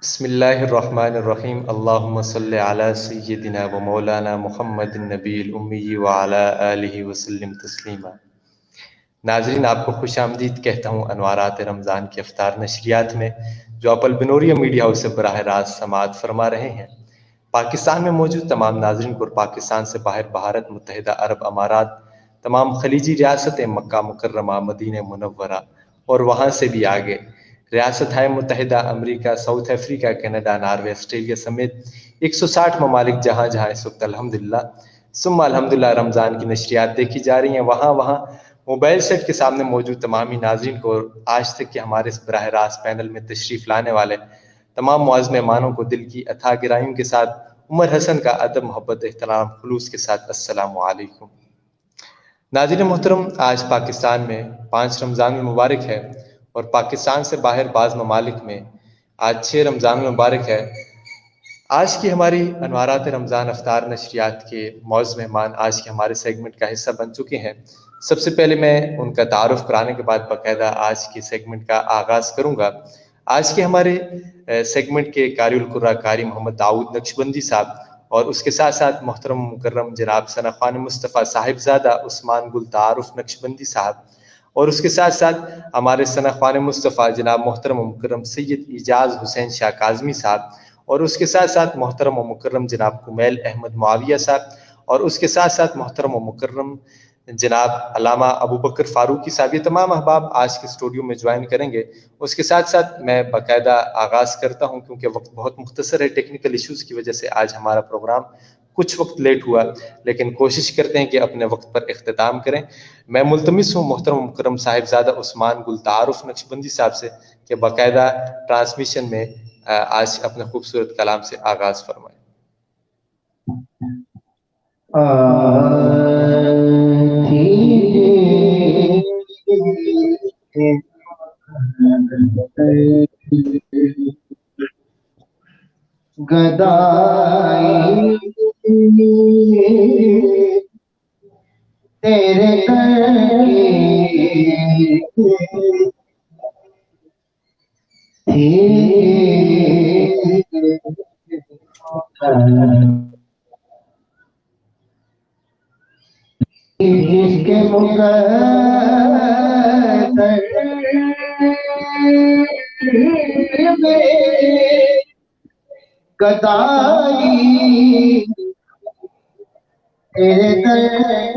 بسم اللہ الرحمن الرحیم اللہم صلی علی سیدنا و مولانا محمد النبی الامی وعلی آلہ وسلم تسلیما۔ ناظرین، آپ کو خوش آمدید کہتا ہوں انوارات رمضان کی افطار نشریات میں، جو آپ البنوریہ میڈیا ہاؤس سے براہ راست سماعت فرما رہے ہیں۔ پاکستان میں موجود تمام ناظرین کو اور پاکستان سے باہر بھارت، متحدہ عرب امارات، تمام خلیجی ریاستیں، مکہ مکرمہ، مدینہ منورہ اور وہاں سے بھی آگے ریاستہائے متحدہ امریکہ، South Africa, Canada, Norway, Australia سمیت 160 ممالک جہاں جہاں اس وقت الحمدللہ ثم الحمدللہ رمضان کی نشریات دیکھی جا رہی ہیں، وہاں موبائل سیٹ کے سامنے موجود تمامی ناظرین کو اور آج تک کے ہمارے اس براہ راست پینل میں تشریف لانے والے تمام معزز مہمانوں کو دل کی اتھا گرائیوں کے ساتھ عمر حسن کا ادب، محبت، احترام، خلوص کے ساتھ السلام علیکم۔ ناظرین محترم، آج پاکستان میں 5 رمضان المبارک ہے اور پاکستان سے باہر بعض ممالک میں آج 6 رمضان المبارک ہے۔ آج کی ہماری انوارات رمضان افطار نشریات کے معزز مہمان آج کے ہمارے سیگمنٹ کا حصہ بن چکے ہیں۔ سب سے پہلے میں ان کا تعارف کرانے کے بعد باقاعدہ آج کی سیگمنٹ کا آغاز کروں گا۔ آج کے ہمارے سیگمنٹ کے قاری القرآ قاری محمد داؤد نقشبندی صاحب اور اس کے ساتھ ساتھ محترم مکرم جناب ثنا خوان مصطفیٰ صاحبزادہ عثمان گل تعارف نقشبندی صاحب، اور اس کے ساتھ ساتھ ہمارے ثنا خوان مصطفیٰ جناب محترم و مکرم سید اعجاز حسین شاہ کاظمی صاحب، اور اس کے ساتھ ساتھ محترم و مکرم جناب کمیل احمد معاویہ صاحب، اور اس کے ساتھ ساتھ محترم و مکرم جناب علامہ ابو بکر فاروقی صاحب۔ یہ تمام احباب آج کے اسٹوڈیو میں جوائن کریں گے۔ اس کے ساتھ ساتھ میں باقاعدہ آغاز کرتا ہوں، کیونکہ وقت بہت مختصر ہے، ٹیکنیکل ایشوز کی وجہ سے آج ہمارا پروگرام کچھ وقت لیٹ ہوا، لیکن کوشش کرتے ہیں کہ اپنے وقت پر اختتام کریں۔ میں ملتمس ہوں محترم مکرم صاحبزادہ عثمان گل تعارف نقشبندی صاحب سے کہ باقاعدہ ٹرانسمیشن میں آج اپنے خوبصورت کلام سے آغاز فرمائیں۔ گدائی تیرے جس کے مقدر میں گدائی تیرے در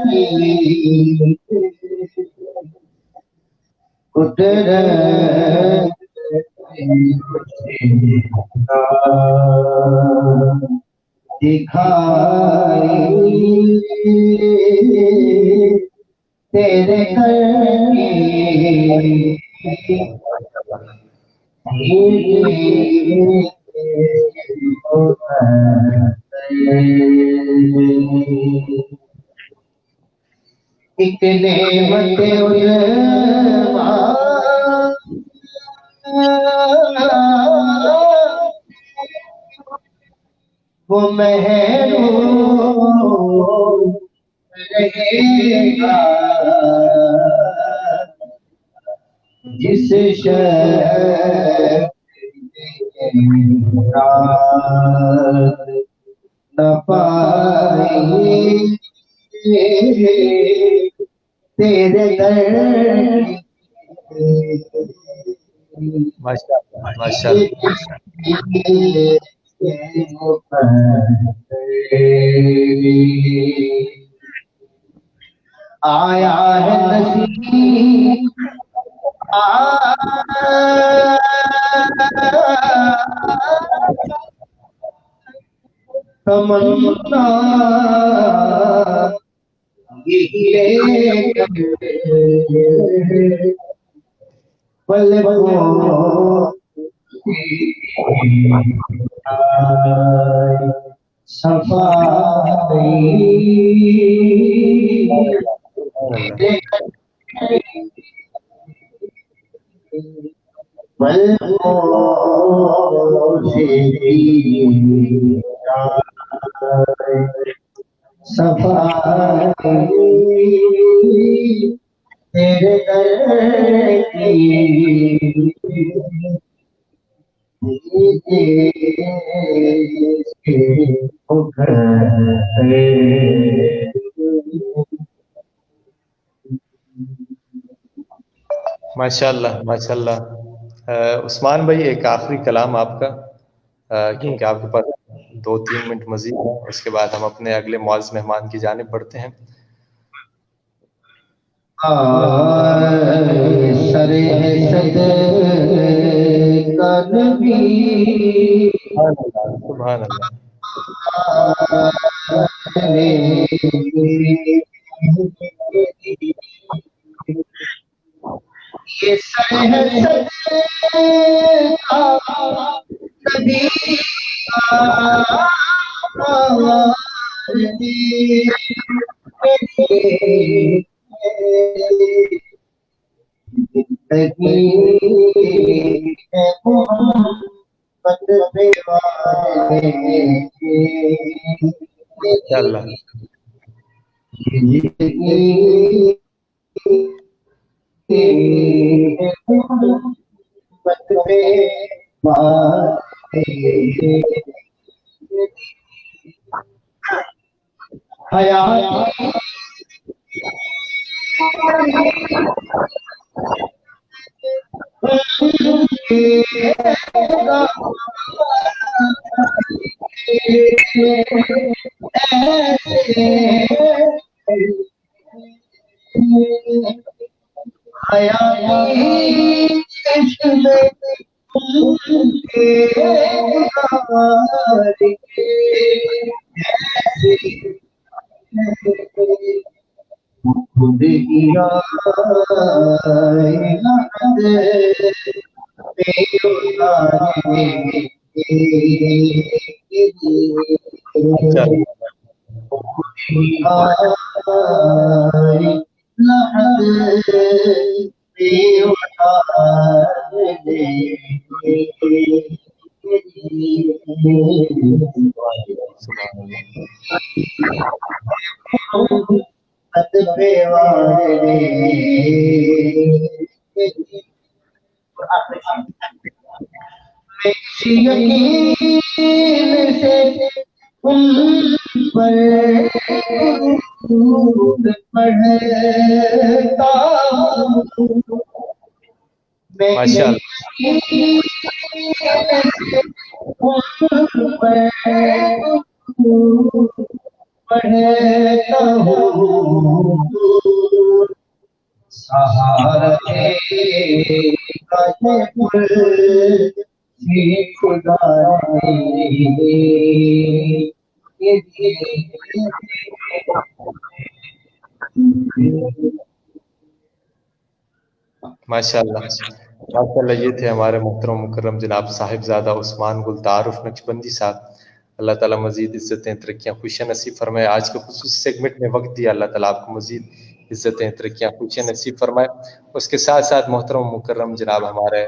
کی قدرت دکھائی تیرے در کی ایک نعمت علماء وہ محروم رہے گا جس شہر رات نہ پائی تیرے در ماشاء اللہ۔ آیا ہے نصیب تمنا یہ پلکوں صفائی صفائی تیرے در کی ماشاءاللہ ماشاءاللہ. عثمان بھائی ایک آخری کلام آپ کا، کیونکہ آپ کے پاس 2-3 منٹ مزید ہیں، اس کے بعد ہم اپنے اگلے معزز مہمان کی جانب بڑھتے ہیں. سر حسد کا نبی سبحان اللہ. یہ سر حسد کا نبی ماشاءاللہ. ماشاءاللہ ماشاءاللہ. یہ تھے ہمارے محترم مکرم جناب صاحبزادہ عثمان گل تعارف نقشبندی صاحب. اللہ تعالیٰ مزید عزتیں ترقیاں خوشیاں نصیب فرمائے. آج کے خصوصی سیگمنٹ میں وقت دیا، اللہ تعالیٰ آپ کو مزید عزتیں ترقیاں خوشیاں نصیب فرمائے. اس کے ساتھ ساتھ محترم مکرم جناب ہمارے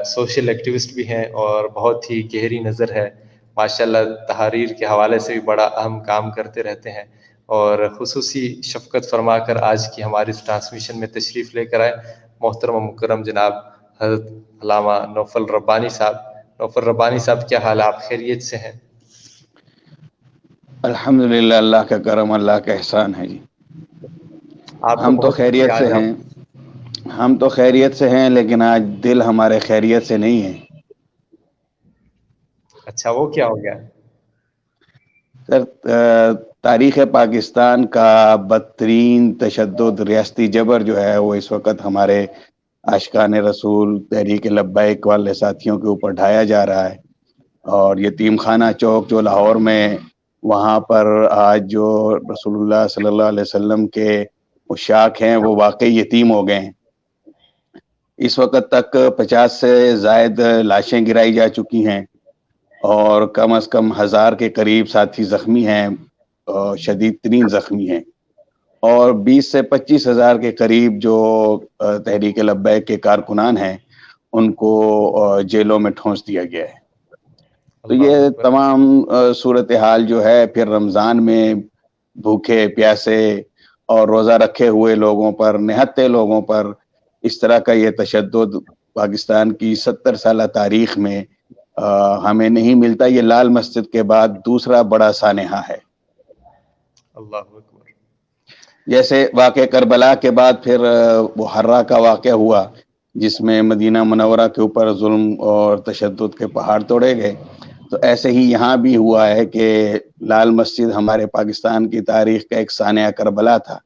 سوشل ایکٹیوسٹ بھی ہیں اور بہت ہی گہری نظر ہے ماشاءاللہ. تحریر کے حوالے سے بھی بڑا اہم کام کرتے رہتے ہیں اور خصوصی شفقت فرما کر آج کی ہماری اس ٹرانسمیشن میں تشریف لے کر آئے محترم مکرم جناب حضرت علامہ نوفل ربانی صاحب. نوفل ربانی صاحب کیا حال ہے؟ آپ خیریت سے ہیں؟ الحمدللہ، اللہ کا کرم، اللہ کا احسان ہے جی. ہم تو خیریت سے ہیں، ہم تو خیریت سے ہیں، لیکن آج دل ہمارے خیریت سے نہیں ہے. اچھا، وہ کیا ہو گیا؟ سر، تاریخ پاکستان کا بدترین تشدد، ریاستی جبر جو ہے وہ اس وقت ہمارے عاشقان رسول تحریک لبیک والے ساتھیوں کے اوپر ڈھایا جا رہا ہے. اور یتیم خانہ چوک جو لاہور میں، وہاں پر آج جو رسول اللہ صلی اللہ علیہ وسلم کے عشاق ہیں وہ واقعی یتیم ہو گئے ہیں. اس وقت تک 50 سے زائد لاشیں گرائی جا چکی ہیں اور کم از کم 1000 کے قریب ساتھی زخمی ہیں، شدید ترین زخمی ہیں، اور 20 سے 25 ہزار کے قریب جو تحریک لبیک کے کارکنان ہیں ان کو جیلوں میں ٹھونس دیا گیا ہے. تو یہ تمام صورتحال جو ہے پھر رمضان میں بھوکے پیاسے اور روزہ رکھے ہوئے لوگوں پر، نہتے لوگوں پر اس طرح کا یہ تشدد پاکستان کی 70 سالہ تاریخ میں ہمیں نہیں ملتا. یہ لال مسجد کے بعد دوسرا بڑا سانحہ ہے. اللہ اکبر. جیسے واقعہ کربلا کے بعد پھر وہ ہرا کا واقعہ ہوا جس میں مدینہ منورہ کے اوپر ظلم اور تشدد کے پہاڑ توڑے گئے، تو ایسے ہی یہاں بھی ہوا ہے کہ لال مسجد ہمارے پاکستان کی تاریخ کا ایک سانحہ کربلا تھا،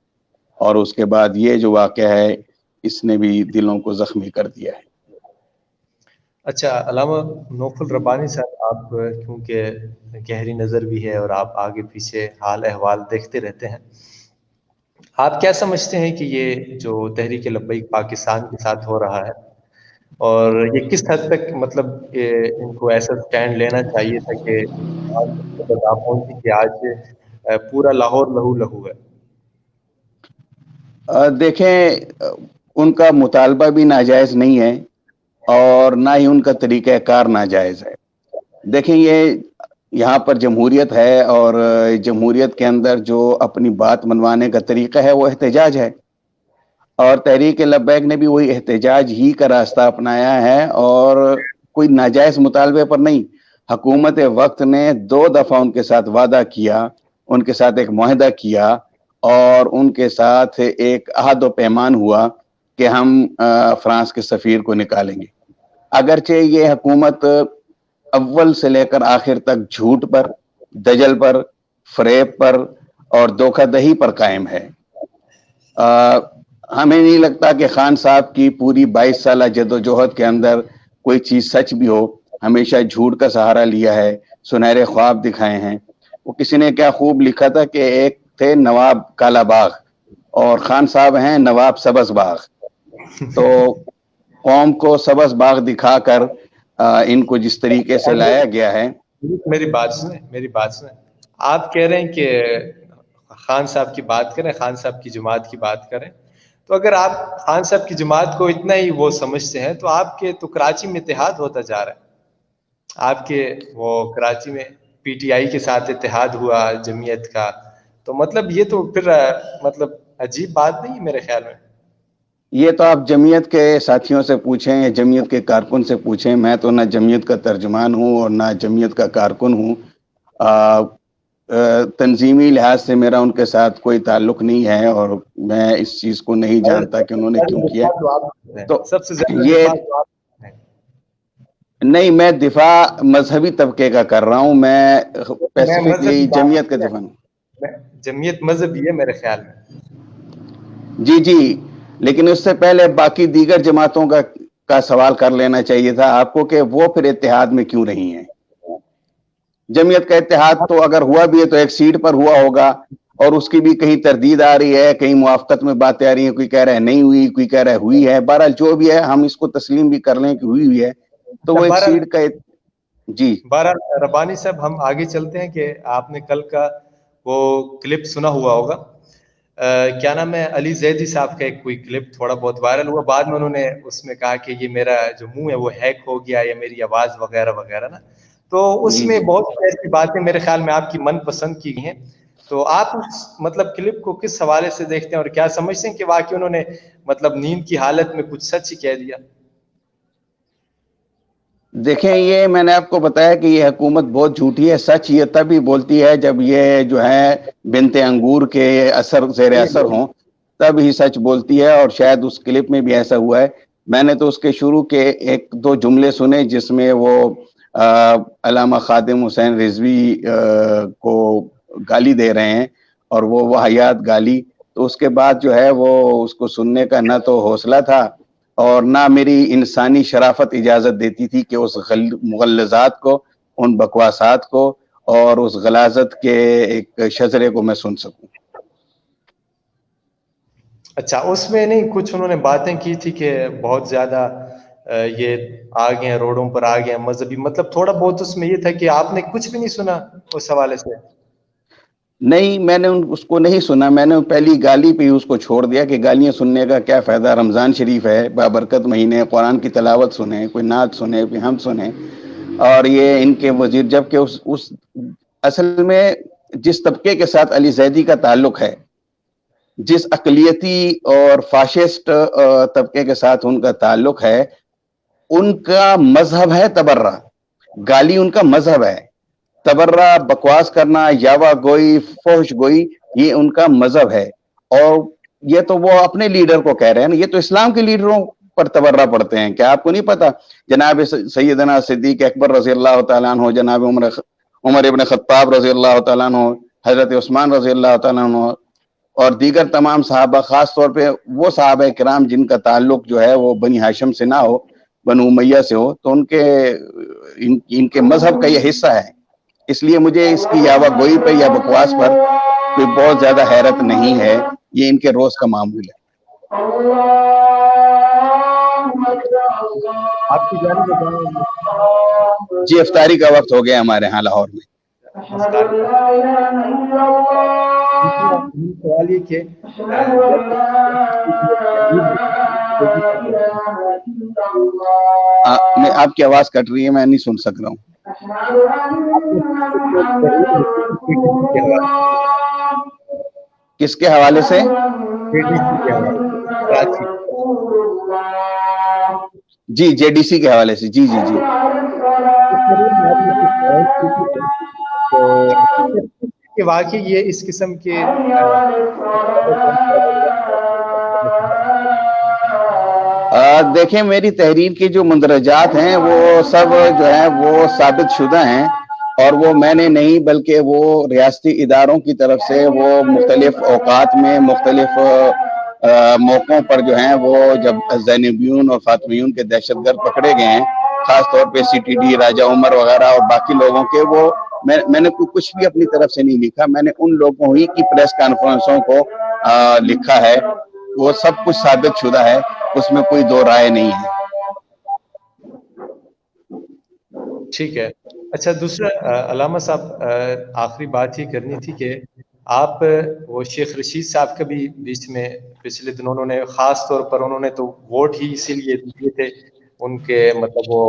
اور اس کے بعد یہ جو واقعہ ہے اس نے بھی دلوں کو زخمی کر دیا ہے. اچھا علامہ نوفل ربانی صاحب، آپ کیونکہ گہری نظر بھی ہے اور آپ آگے پیچھے حال احوال دیکھتے رہتے ہیں، آپ کیا سمجھتے ہیں کہ یہ جو تحریک لبیک پاکستان کے ساتھ ہو رہا ہے، اور یہ کس حد تک مطلب ان کو ایسا سٹینڈ لینا چاہیے تھا کہ آپ پہنچی کہ آج پورا لاہور لہو لہو ہے؟ دیکھیں، ان کا مطالبہ بھی ناجائز نہیں ہے اور نہ ہی ان کا طریقہ کار ناجائز ہے. دیکھیں، یہ یہاں پر جمہوریت ہے اور جمہوریت کے اندر جو اپنی بات منوانے کا طریقہ ہے وہ احتجاج ہے، اور تحریک لبیک نے بھی وہی احتجاج ہی کا راستہ اپنایا ہے اور کوئی ناجائز مطالبے پر نہیں. حکومت وقت نے 2 دفعہ ان کے ساتھ وعدہ کیا، ان کے ساتھ ایک معاہدہ کیا اور ان کے ساتھ ایک عہد و پیمان ہوا کہ ہم فرانس کے سفیر کو نکالیں گے. اگرچہ یہ حکومت اول سے لے کر آخر تک جھوٹ پر، دجل پر، فریب پر اور دھوکہ دہی پر قائم ہے. ہمیں نہیں لگتا کہ خان صاحب کی پوری 22 سالہ جدوجہد کے اندر کوئی چیز سچ بھی ہو. ہمیشہ جھوٹ کا سہارا لیا ہے، سنہرے خواب دکھائے ہیں. وہ کسی نے کیا خوب لکھا تھا کہ ایک تھے نواب کالا باغ اور خان صاحب ہیں نواب سبز باغ. تو قوم کو سبز باغ دکھا کر ان کو جس طریقے سے لایا گیا ہے. میری بات سنیں. آپ کہہ رہے ہیں کہ خان صاحب کی بات کریں، خان صاحب کی جماعت کی بات کریں، تو اگر آپ خان صاحب کی جماعت کو اتنا ہی وہ سمجھتے ہیں تو آپ کے تو کراچی میں اتحاد ہوتا جا رہا ہے. آپ کے وہ کراچی میں پی ٹی آئی کے ساتھ اتحاد ہوا جمعیت کا، تو مطلب یہ تو پھر مطلب عجیب بات نہیں میرے خیال میں. یہ تو آپ جمعیت کے ساتھیوں سے پوچھیں یا جمعیت کے کارکن سے پوچھیں. میں تو نہ جمعیت کا ترجمان ہوں اور نہ جمعیت کا کارکن ہوں. تنظیمی لحاظ سے میرا ان کے ساتھ کوئی تعلق نہیں ہے اور میں اس چیز کو نہیں جانتا کہ انہوں نے کیوں کیا. تو سب سے زیادہ یہ دفاع آپ ہیں. نہیں، میں دفاع مذہبی طبقے کا کر رہا ہوں، میں اسپیسیفکلی جمعیت کا دفاع. جمعیت مذہبی ہے میرے خیال میں. جی، لیکن اس سے پہلے باقی دیگر جماعتوں کا سوال کر لینا چاہیے تھا آپ کو کہ وہ پھر اتحاد میں کیوں نہیں ہیں. جمعیت کا اتحاد تو اگر ہوا بھی ہے تو ایک سیٹ پر ہوا ہوگا اور اس کی بھی کہیں تردید آ رہی ہے، کہیں موافقت میں باتیں آ رہی ہیں. کوئی کہہ رہا ہے نہیں ہوئی، کوئی کہہ رہا ہے ہوئی ہے. بہرحال جو بھی ہے ہم اس کو تسلیم بھی کر لیں کہ ہوئی ہے. تو وہ ایک سیٹ کا جی. بہرحال ربانی صاحب، ہم آگے چلتے ہیں کہ آپ نے کل کا وہ کلپ سنا ہوا ہوگا، کیا نام ہے، علی زیدی صاحب کا ایک کوئی کلپ تھوڑا بہت وائرل ہوا. بعد میں انہوں نے اس میں کہا کہ یہ میرا جو منہ ہے وہ ہیک ہو گیا یا میری آواز وغیرہ وغیرہ نا. تو اس میں بہت ایسی باتیں میرے خیال میں آپ کی من پسند کی گئی ہیں. تو آپ اس مطلب کلپ کو کس حوالے سے دیکھتے ہیں اور کیا سمجھتے ہیں کہ واقعی انہوں نے مطلب نیند کی حالت میں کچھ سچ ہی کہہ دیا؟ دیکھیں، یہ میں نے آپ کو بتایا کہ یہ حکومت بہت جھوٹی ہے. سچ یہ تبھی بولتی ہے جب یہ جو ہے بنت انگور کے زیر اثر ہوں، تب ہی سچ بولتی ہے. اور شاید اس کلپ میں بھی ایسا ہوا ہے. میں نے تو اس کے شروع کے 1-2 جملے سنے جس میں وہ علامہ خادم حسین رضوی کو گالی دے رہے ہیں اور وہ واہیات گالی. تو اس کے بعد جو ہے وہ اس کو سننے کا نہ تو حوصلہ تھا اور نہ میری انسانی شرافت اجازت دیتی تھی کہ اس مغلظات کو، ان بکواسات کو اور اس غلاظت کے ایک شجرے کو میں سن سکوں. اچھا، اس میں نہیں کچھ انہوں نے باتیں کی تھی کہ بہت زیادہ یہ آگے ہیں، روڈوں پر آگے ہیں مذہبی، مطلب تھوڑا بہت اس میں یہ تھا کہ آپ نے کچھ بھی نہیں سنا اس حوالے سے؟ نہیں، میں نے اس کو نہیں سنا. میں نے پہلی گالی پہ ہی اس کو چھوڑ دیا کہ گالیاں سننے کا کیا فائدہ. رمضان شریف ہے، بابرکت مہینے، قرآن کی تلاوت سنیں، کوئی نعت سنیں، کوئی حمد سنیں. اور یہ ان کے وزیر، جبکہ اس اصل میں جس طبقے کے ساتھ علی زیدی کا تعلق ہے، جس اقلیتی اور فاشسٹ طبقے کے ساتھ ان کا تعلق ہے، ان کا مذہب ہے تبرہ. गाली उनका मजहब है, तबर्रा, बकवास करना, यावा गोई, फोहश गोई, ये उनका मजहब है। और ये तो वो अपने लीडर को कह रहे हैं ना, ये तो इस्लाम के लीडरों पर तबर्रा पढ़ते हैं। क्या आपको नहीं पता जनाब सैयदना सिद्दीक अकबर रजी अल्लाह तआला अन्हु, जनाब उमर इब्न खत्ताब रजी अल्लाह तआला अन्हु, हजरत उस्मान रजी अल्लाह तआला अन्हु और दीगर तमाम सहाबा, खास तौर पे वो सहाबा किराम जिनका ताल्लुक जो है वो बनी हाशिम से ना हो, बनु उमैया से हो, तो इनके मजहब का ये हिस्सा है। इसलिए मुझे इसकी यावा गोई पे या बकवास पर कोई बहुत ज्यादा हैरत नहीं है, ये इनके रोज का मामूल है। आपकी जानिब जी इफ्तारी का वक्त हो गया हमारे यहाँ लाहौर में। सवाल ये कि मैं आपकी आवाज कट रही है, मैं नहीं सुन सक रहा हूँ। किसके हवाले से? जी जेडीसी के हवाले से। जी जी जी कि वाकई ये इस किस्म के देखें, मेरी तहरीर की जो मुंदरजात हैं वो सब जो है वो साबित शुदा हैं, और वो मैंने नहीं बल्कि वो रियासती इदारों की तरफ से वो मुख्तलिफ औकात में मुख्तलिफ मौक़ों पर जो हैं वो जब ज़ैनबियून और फातमियून के दहशतगर्द पकड़े गए हैं, खास तौर पे सीटीडी, राजा उमर वगैरह और बाकी लोगों के, वो मैंने कुछ भी अपनी तरफ से नहीं लिखा, मैंने उन लोगों ही की प्रेस कॉन्फ्रेंसों को लिखा है, वो सब कुछ साबित शुदा है, उसमें कोई दो राय नहीं है। ठीक है। अच्छा, दूसरा अलामा साहब, आखिरी बात ये करनी थी कि आप वो शेख रशीद साहब का भी बीच में पिछले दिनों उन्होंने खास तौर पर उन्होंने तो वोट ही इसीलिए दिए थे उनके, मतलब वो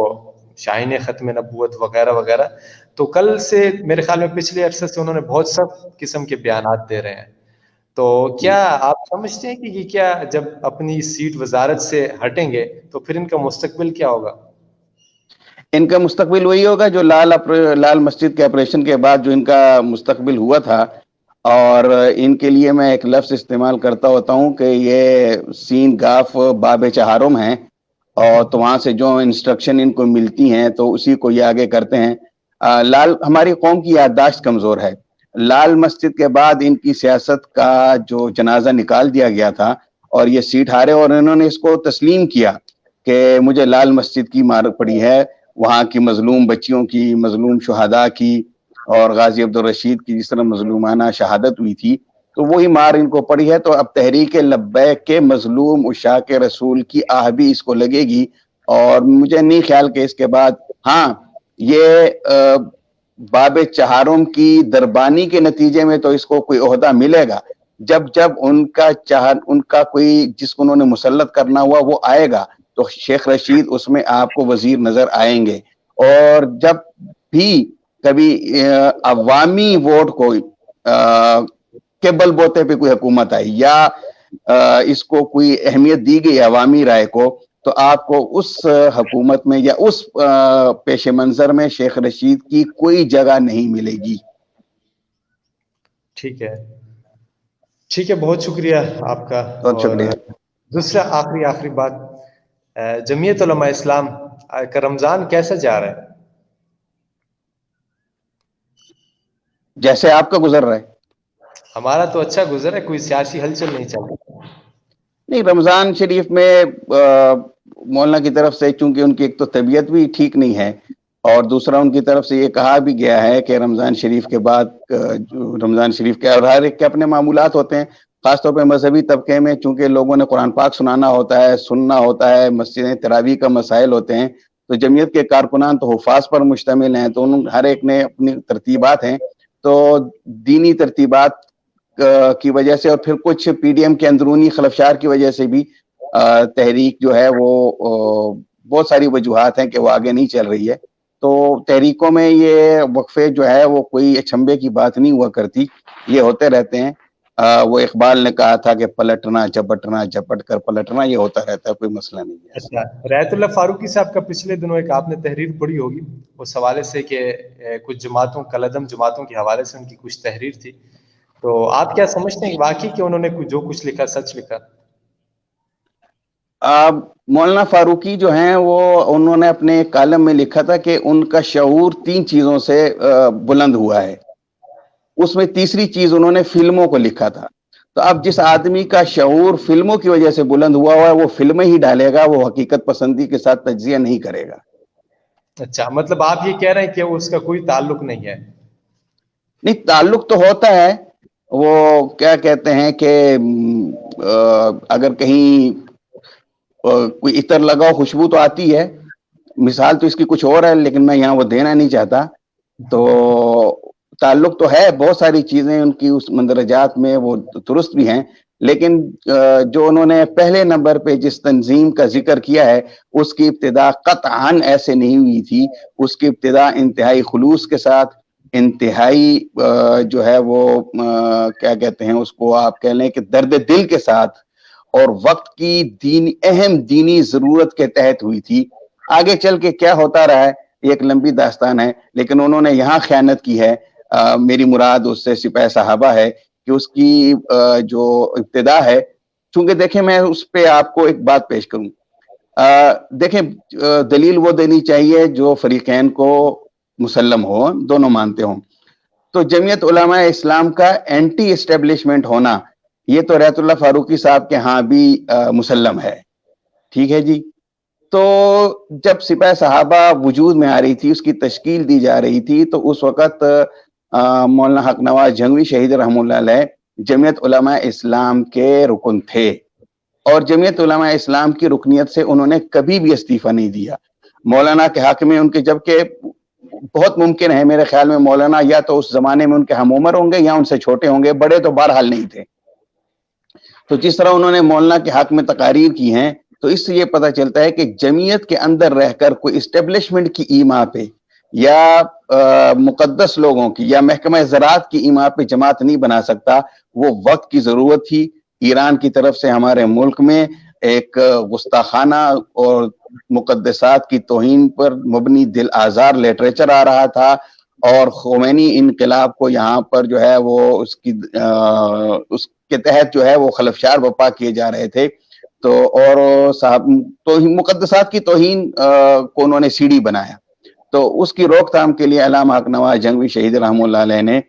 शाहीन ख़त्म नबूवत वगैरह वगैरह, तो कल से मेरे ख्याल में पिछले अरसे से उन्होंने बहुत सब किस्म के बयानात दे रहे हैं। तो क्या आप समझते हैं कि ये क्या जब अपनी सीट वजारत से हटेंगे तो फिर इनका मुस्तकबिल क्या होगा? इनका मुस्तकबिल वही होगा जो लाल मस्जिद के ऑपरेशन के बाद जो इनका मुस्तकबिल हुआ था, और इनके लिए मैं एक लफ्ज़ इस्तेमाल करता होता हूँ कि ये सीन गाफ बाब चहारुम है, और तो वहाँ से जो इंस्ट्रक्शन इनको मिलती हैं तो उसी को ये आगे करते हैं। हमारी कौम की याददाश्त कमज़ोर है। लाल मस्जिद के बाद इनकी सियासत का जो जनाजा निकाल दिया गया था और ये सीट हारे, और इन्होंने इसको तस्लीम किया कि मुझे लाल मस्जिद की मार पड़ी है, वहाँ की मजलूम बच्चियों की, मजलूम शुहदा की और गाजी अब्दुल रशीद की जिस तरह मजलूमाना शहादत हुई थी, तो वही मार इनको पड़ी है। तो अब तहरीक लब्बैक के मजलूम उशाक रसूल की आह भी इसको लगेगी, और मुझे नहीं ख्याल कि इसके बाद, हाँ, ये बाब चहारुम की दरबानी के नतीजे में तो इसको कोई ओहदा मिलेगा, जब उनका कोई जिसको उन्होंने मुसल्लत करना हुआ वो आएगा तो शेख रशीद उसमें आपको वजीर नजर आएंगे। और जब भी कभी अवामी वोट को के बलबोते पे कोई हुकूमत आई या इसको कोई अहमियत दी गई अवामी राय को, तो आपको उस हुकूमत में या उस पेश मंजर में शेख रशीद की कोई जगह नहीं मिलेगी। ठीक है, ठीक है, बहुत शुक्रिया आपका। बहुत शुक्रिया। दूसरा आखिरी बात, जमीयत उलमा इस्लाम का रमजान कैसा जा रहा है? जैसे आपका गुजर रहा है। हमारा तो अच्छा गुजर है, कोई सियासी हलचल नहीं चल रही। नहीं, रमजान शरीफ में मौलाना की तरफ से चूंकि उनकी एक तो तबीयत भी ठीक नहीं है, और दूसरा उनकी तरफ से ये कहा भी गया है कि रमजान शरीफ के बाद रमजान शरीफ के, और हर एक के अपने मामूलात होते हैं, खासतौर पे मजहबी तबके में, चूंकि लोगों ने कुरान पाक सुनाना होता है, सुनना होता है, मस्जिदें तरावी का मसाइल होते हैं, तो जमीयत के कारकुनान तो हुफाज पर मुश्तमिल हैं, तो उन हर एक ने अपनी तरतीबात हैं, तो दीनी तरतीबात की वजह से और फिर कुछ पीडीएम के अंदरूनी खलफशार की वजह से भी तहरीक जो है वो बहुत सारी वजूहात हैं कि वो आगे नहीं चल रही है। तो तहरीकों में ये वक्फे जो है वो कोई अचंभे की बात नहीं हुआ करती, ये होते रहते हैं। वो इकबाल ने कहा था कि पलटना झपटना झपट कर पलटना ये होता रहता है, कोई मसला नहीं है। अच्छा, रहतुल्लाह फारूकी साहब का पिछले दिनों एक आपने तहरीर पढ़ी होगी उस हवाले से कि कुछ जमातों, कलदम जमातों के हवाले से उनकी कुछ तहरीर थी, तो आप क्या समझते हैं वाकई कि उन्होंने जो कुछ लिखा सच लिखा? मौलाना फारूकी जो हैं वो उन्होंने अपने कालम में लिखा था कि उनका शऊर 3 चीजों से बुलंद हुआ है। उसमें तीसरी चीज उन्होंने फिल्मों को लिखा था। तो अब जिस आदमी का शऊर फिल्मों की वजह से बुलंद हुआ है वो फिल्में ही डालेगा, वो हकीकत पसंदी के साथ तज्जिया नहीं करेगा। अच्छा, मतलब आप ये कह रहे हैं कि उसका कोई ताल्लुक नहीं है? नहीं, ताल्लुक तो होता है। वो क्या कहते हैं कि अगर कहीं कोई इतर लगाओ खुशबू तो आती है। मिसाल तो इसकी कुछ और है लेकिन मैं यहाँ वो देना नहीं चाहता। तो ताल्लुक तो है, बहुत सारी चीजें उनकी उस मंदरजात में वो दुरुस्त भी हैं, लेकिन जो उन्होंने पहले नंबर पे जिस तंजीम का जिक्र किया है उसकी इब्तिदा कतअन ऐसे नहीं हुई थी। उसकी इब्तिदा इंतहाई खुलूस के साथ, इंतहाई जो है वो क्या कहते हैं उसको, आप कह लें कि दर्द दिल के साथ और वक्त की अहम दीनी जरूरत के तहत हुई थी। आगे चल के क्या होता रहा है एक लंबी दास्तान है, लेकिन उन्होंने यहाँ खयानत की है। मेरी मुराद उससे सिपाही साहबा है कि उसकी जो इब्तिदा है, चूंकि देखें मैं उस पे आपको एक बात पेश करूं। देखें, दलील वो देनी चाहिए जो फरीकैन को मुसल्लम हो, दोनों मानते हो। तो जमीयत उलमा इस्लाम का एंटी एस्टेब्लिशमेंट होना ये तो रहतुल्लाह फारूकी साहब के यहाँ भी मुसल्लम है, ठीक है जी। तो जब सिपाही साहबा वजूद में आ रही थी, उसकी तश्कील दी जा रही थी, तो उस वक़्त मौलाना हक नवाज जंगवी शहीद रहमतुल्लाह अलैह जमीयत उलमा इस्लाम के रुकन थे और जमीयत उलमा इस्लाम की रुकनियत से उन्होंने कभी भी इस्तीफा नहीं दिया। मौलाना के हक में उनके, जबकि बहुत मुमकिन है मेरे ख्याल में मौलाना या तो उस जमाने में उनके हम उम्र होंगे या उनसे छोटे होंगे, बड़े तो बहरहाल नहीं थे। तो जिस तरह उन्होंने मौलाना के हक में तकारीर की हैं, तो इससे ये पता चलता है कि जमीयत के अंदर रहकर कोई इस्टेब्लिशमेंट की ईमा पे या मुकद्दस लोगों की या महकमा ज़राअत की ईमा पे जमात नहीं बना सकता। वो वक्त की जरूरत थी। ईरान की तरफ से हमारे मुल्क में एक गुस्ताखाना और मुकद्दसात की तौहीन पर मबनी दिल आज़ार लिटरेचर आ रहा था और खोमैनी इनकलाब को यहाँ पर जो है वो उसके तहत जो है वो खलफशार बपा किए जा रहे थे। तो और साहब तो मुकद्दसात की तौहीन को उन्होंने सीढ़ी बनाया। तो उसकी रोकथाम के लिए अल्लामा हक नवाज जंगवी शहीद रहमतुल्लाह अलैह ने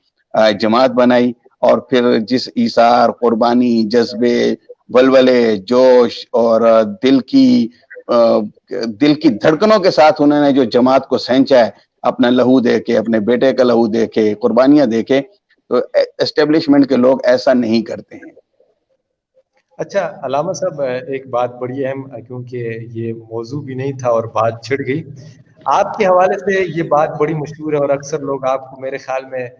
जमात बनाई और फिर जिस ईसार, कुर्बानी, जज्बे, वलवले, जोश और दिल की धड़कनों के साथ उन्होंने जो जमात को सेंचा है, अपना लहू दे के, अपने बेटे का लहू दे के, कुर्बानियां दे के, तो एस्टेब्लिशमेंट के लोग ऐसा नहीं करते हैं। अच्छा अलामा साहब, एक बात बड़ी अहम, क्योंकि ये मौजू भी नहीं था और बात छिड़ गई, आपके हवाले से ये बात बड़ी मशहूर है और अक्सर लोग आपको मेरे ख्याल में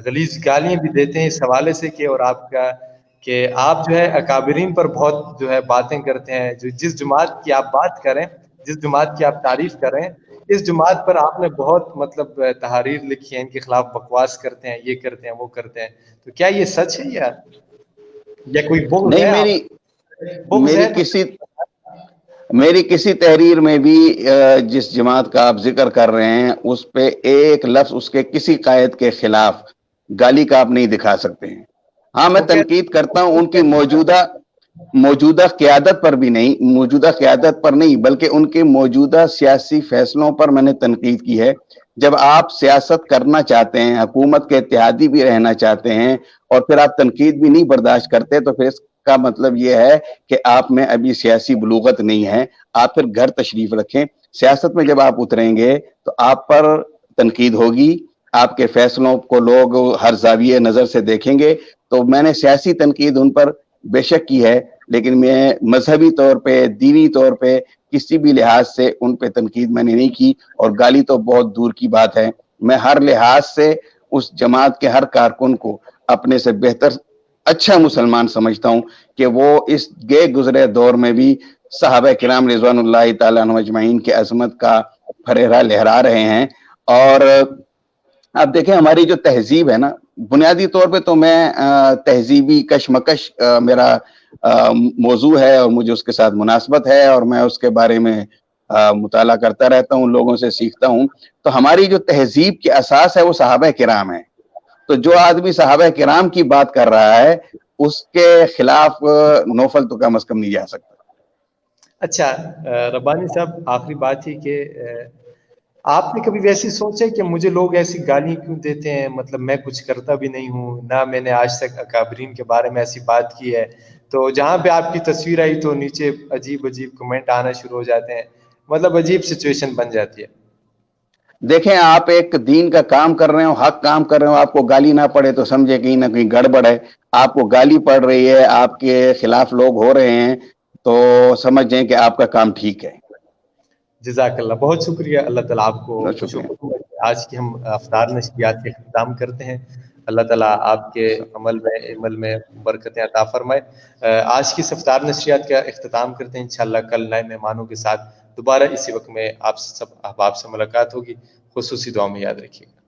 गलीज गालियां भी देते हैं इस हवाले से कि, और आपका कि आप जो है अकाबरीन पर बहुत जो है बातें करते हैं। जो जिस जमात की आप बात करें, जिस जमात की आप तारीफ करें, इस जमात पर आपने बहुत मतलब तहारीर लिखी है, इनके खिलाफ बकवास करते हैं, ये करते हैं, वो करते हैं। तो क्या ये सच है या कोई बुग़्ज़ नहीं, है? मेरी किसी तहरीर में भी जिस जमात का आप जिक्र कर रहे हैं उस पे एक लफ्ज उसके किसी कायद के खिलाफ गाली का आप नहीं दिखा सकते हैं। हाँ, मैं तनकीद करता हूं उनकी मौजूदा क़यादत पर भी नहीं, मौजूदा क़यादत पर नहीं बल्कि उनके मौजूदा सियासी फैसलों पर मैंने तनकीद की है। जब आप सियासत करना चाहते हैं, हुकूमत के इत्तेहादी भी रहना चाहते हैं और फिर आप तनकीद भी नहीं बर्दाश्त करते, तो फिर इसका मतलब यह है कि आप में अभी सियासी बलूगत नहीं है। आप फिर घर तशरीफ रखें। सियासत में जब आप उतरेंगे तो आप पर तनकीद होगी, आपके फैसलों को लोग हर जाविये नजर से देखेंगे। तो मैंने सियासी तनकीद उन पर बेशक की है, लेकिन मैं मजहबी तौर पे, दीनी तौर पे किसी भी लिहाज से उन पे तनकीद मैंने नहीं की और गाली तो बहुत दूर की बात है। मैं हर लिहाज से उस जमात के हर कारकुन को अपने से बेहतर अच्छा मुसलमान समझता हूं कि वो इस गे गुजरे दौर में भी सहाबा किराम रिज़वानुल्लाहि ताला अन्हुम अजमईन की अजमत का फरेरा लहरा रहे हैं। और आप देखें हमारी जो तहजीब है ना, बुनियादी तौर पे तो मैं तहजीबी कशमकश मेरा मौजू है और मुझे उसके साथ मुनासबत है और मैं उसके बारे में मुताला करता रहता हूँ, लोगों से सीखता हूँ। तो हमारी जो तहजीब की असास है वो सहाबा किराम है। तो जो आदमी सहाबा किराम की बात कर रहा है उसके खिलाफ नौफल तो कम से कम नहीं जा सकता। अच्छा रब्बानी साहब, आखिरी बात ही कि आपने कभी वैसी सोचा है कि मुझे लोग ऐसी गाली क्यों देते हैं, मतलब मैं कुछ करता भी नहीं हूँ ना, मैंने आज तक अकाबरीन के बारे में ऐसी बात की है, तो जहाँ पे आपकी तस्वीर आई तो नीचे अजीब अजीब कमेंट आना शुरू हो जाते हैं, मतलब अजीब सिचुएशन बन जाती है। देखें, आप एक दीन का काम कर रहे हो, हक काम कर रहे हो, आपको गाली ना पड़े तो समझे कहीं ना कहीं गड़बड़ है। आपको गाली पड़ रही है, आपके खिलाफ लोग हो रहे हैं, तो समझें कि आपका काम ठीक है। जज़ाकल्लाह, बहुत शुक्रिया। अल्लाह ताला आपको बहुत खुश शुक्रिया। आज की हम अफ्तार नशरियात के इख्तिताम करते हैं। अल्लाह ताला आपके अमल में बरकतें अता फरमाए। आज की इस अफ्तार नशरियात का इख्तिताम करते हैं। इंशाअल्लाह कल नए मेहमानों के साथ दोबारा इसी वक्त में आप सब अहबाब से मुलाकात होगी। खुसूसी दुआ में याद रखिएगा।